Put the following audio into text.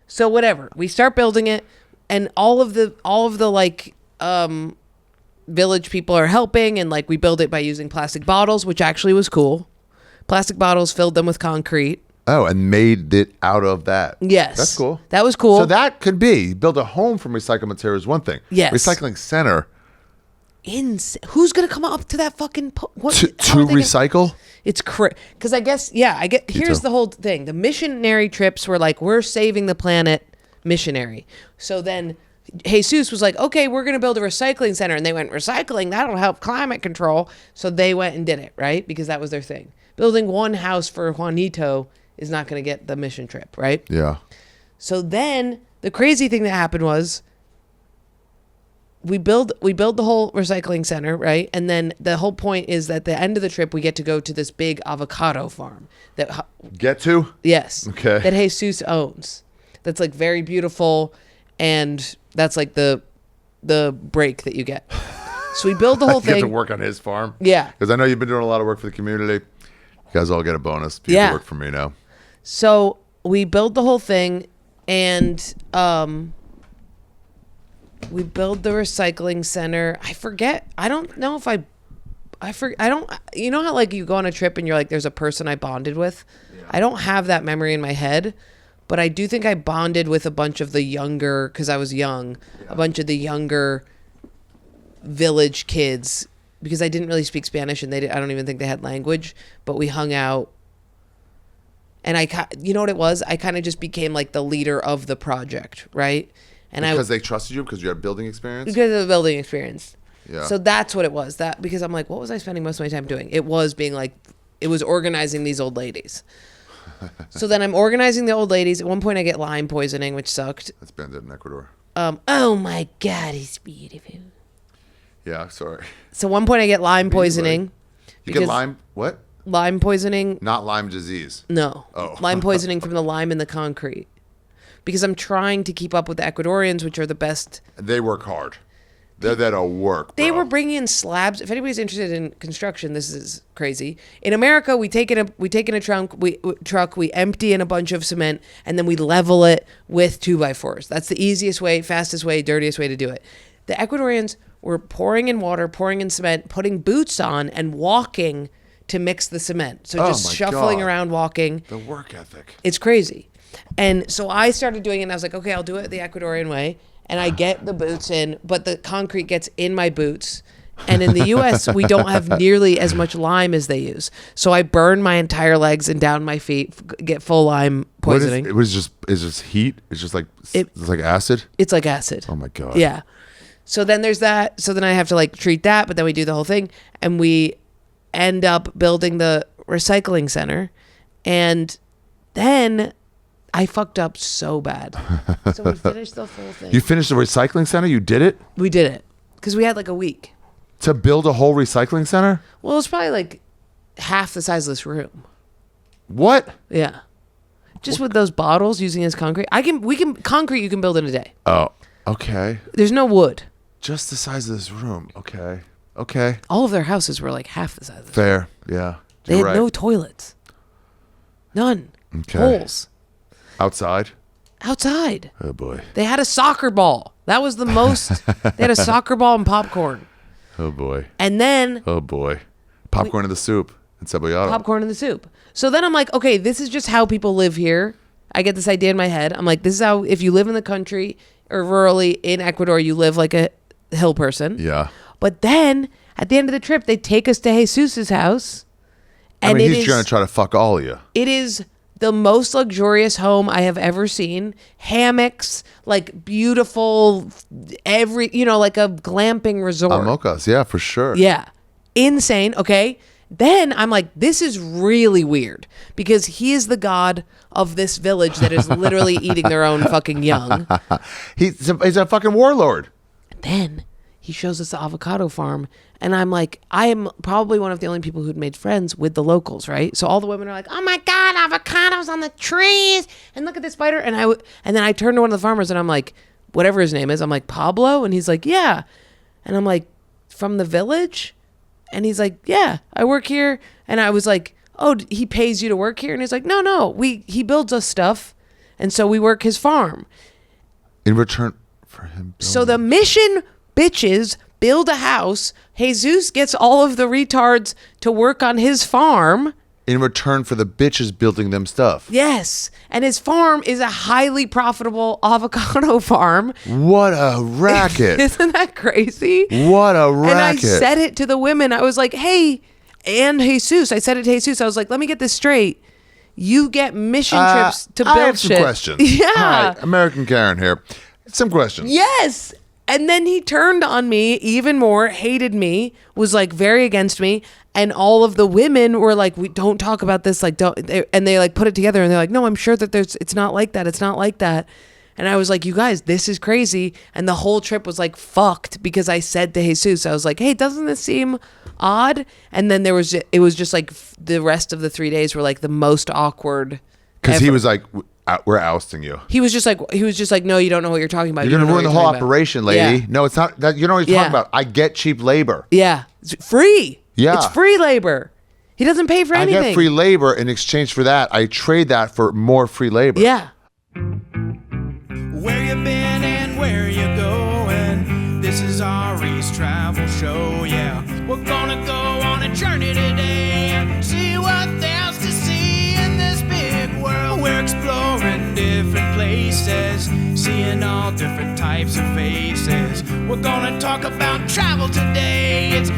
So whatever, we start building it, and all of the like village people are helping, and like we build it by using plastic bottles, which actually was cool. Plastic bottles, filled them with concrete. Oh, and made it out of that. Yes. That's cool. That was cool. So that could be, build a home from recycled material is one thing. Yes. Recycling center. Who's going to come up to that fucking... To recycle? It's because I guess, here's the whole thing. The missionary trips were like, we're saving the planet missionary. So then Jesus was like, okay, we're going to build a recycling center. And they went, recycling, that'll help climate control. So they went and did it, right? Because that was their thing. Building one house for Juanito is not going to get the mission trip, right? Yeah. So then the crazy thing that happened was we build the whole recycling center, right? And then the whole point is that at the end of the trip, we get to go to this big avocado farm. Get to? Yes. Okay. That Jesus owns. That's like very beautiful, and that's like the break that you get. So we build the whole thing. You have to work on his farm? Yeah. Because I know you've been doing a lot of work for the community. You guys all get a bonus. You have to work for me now. So we build the whole thing, and we build the recycling center. I forget. I don't know if I don't. You know how like you go on a trip and you're like, there's a person I bonded with. Yeah. I don't have that memory in my head, but I do think I bonded with a bunch of the younger, because I was young, a bunch of the younger village kids, because I didn't really speak Spanish, and I don't even think they had language, but we hung out. And you know what it was? I kind of just became like the leader of the project, right? And because they trusted you because you had building experience? Because of the building experience. Yeah. So that's what it was. That because I'm like, what was I spending most of my time doing? It was being like, it was organizing these old ladies. So then I'm organizing the old ladies. At one point I get Lyme poisoning, which sucked. That's banded in Ecuador. Oh my God, he's beautiful. Yeah, sorry. So one point I get Lyme poisoning. You get Lyme, what? Lyme poisoning. Not Lyme disease. No. Oh. Lyme poisoning from the lime in the concrete. Because I'm trying to keep up with the Ecuadorians, which are the best. They work hard. They're there to work, bro. They were bringing in slabs. If anybody's interested in construction, this is crazy. In America, we take in a truck, we empty in a bunch of cement, and then we level it with 2x4s. That's the easiest way, fastest way, dirtiest way to do it. The Ecuadorians were pouring in water, pouring in cement, putting boots on, and walking to mix the cement. So just shuffling around, walking. The work ethic. It's crazy. And so I started doing it, and I was like, okay, I'll do it the Ecuadorian way. And I get the boots in, but the concrete gets in my boots. And in the U.S., we don't have nearly as much lime as they use. So I burn my entire legs and down my feet, get full Lyme poisoning. It's just heat? It's just like, it's like acid? It's like acid. Oh my God. Yeah. So then there's that. So then I have to like treat that, but then we do the whole thing. And we end up building the recycling center. And then I fucked up so bad. So we finished the whole thing. You finished the recycling center? You did it? We did it. Because we had like a week. To build a whole recycling center? Well, it's probably like half the size of this room. What? Yeah. Just with those bottles using as concrete. Concrete you can build in a day. Oh, okay. There's no wood. Just the size of this room. Okay. All of their houses were like half the size of this. Fair. Yeah. They had no toilets. None. Okay. Holes. Outside? Oh boy. They had a soccer ball. That was the most. They had a soccer ball and popcorn. Oh boy. And then. Oh boy. Popcorn in the soup. Encebollado. Popcorn in the soup. So then I'm like, okay, this is just how people live here. I get this idea in my head. I'm like, this is how, if you live in the country or rurally in Ecuador, you live like a hill person. Yeah. But then at the end of the trip, they take us to Jesus's house. And he's going to try to fuck all of you. It is the most luxurious home I have ever seen. Hammocks, like beautiful, like a glamping resort. Amocas, yeah, for sure. Yeah. Insane. Okay. Then I'm like, this is really weird because he is the god of this village that is literally eating their own fucking young. He's a fucking warlord. Then he shows us the avocado farm. And I'm like, I am probably one of the only people who'd made friends with the locals, right? So all the women are like, oh my God, avocados on the trees. And look at this spider. And then I turned to one of the farmers and I'm like, whatever his name is. I'm like, Pablo? And he's like, yeah. And I'm like, from the village? And he's like, yeah, I work here. And I was like, oh, he pays you to work here? And he's like, no, he builds us stuff. And so we work his farm. In return for him. So the mission bitches build a house. Jesus gets all of the retards to work on his farm. In return for the bitches building them stuff. Yes. And his farm is a highly profitable avocado farm. What a racket. Isn't that crazy? What a racket. And I said it to the women. I was like, hey, and Jesus. I said it to Jesus. I was like, let me get this straight. You get mission trips to build I have shit. some questions. Yeah. Hi, American Karen here. Some questions. Yes. And then he turned on me even more, hated me, was like very against me. And all of the women were like, we don't talk about this. Like, don't. And they like put it together and they're like, no, I'm sure that it's not like that. It's not like that. And I was like, you guys, this is crazy. And the whole trip was like fucked because I said to Jesus, I was like, hey, doesn't this seem odd? And then it was just like the rest of the 3 days were like the most awkward. Because he was like, we're ousting you. He was just like, no, you don't know what you're talking about. You're going to ruin the whole operation, lady. Yeah. No, it's not. That. You know what you're talking about. I get cheap labor. Yeah. It's free. Yeah. It's free labor. He doesn't pay for anything. I get free labor. In exchange for that, I trade that for more free labor. Yeah. Where you been and where you going? This is Ari's travel show, yeah. We're gonna go on a journey today and see what there's to see in this big world. We're exploring different places, seeing all different types of faces. We're gonna talk about travel today. It's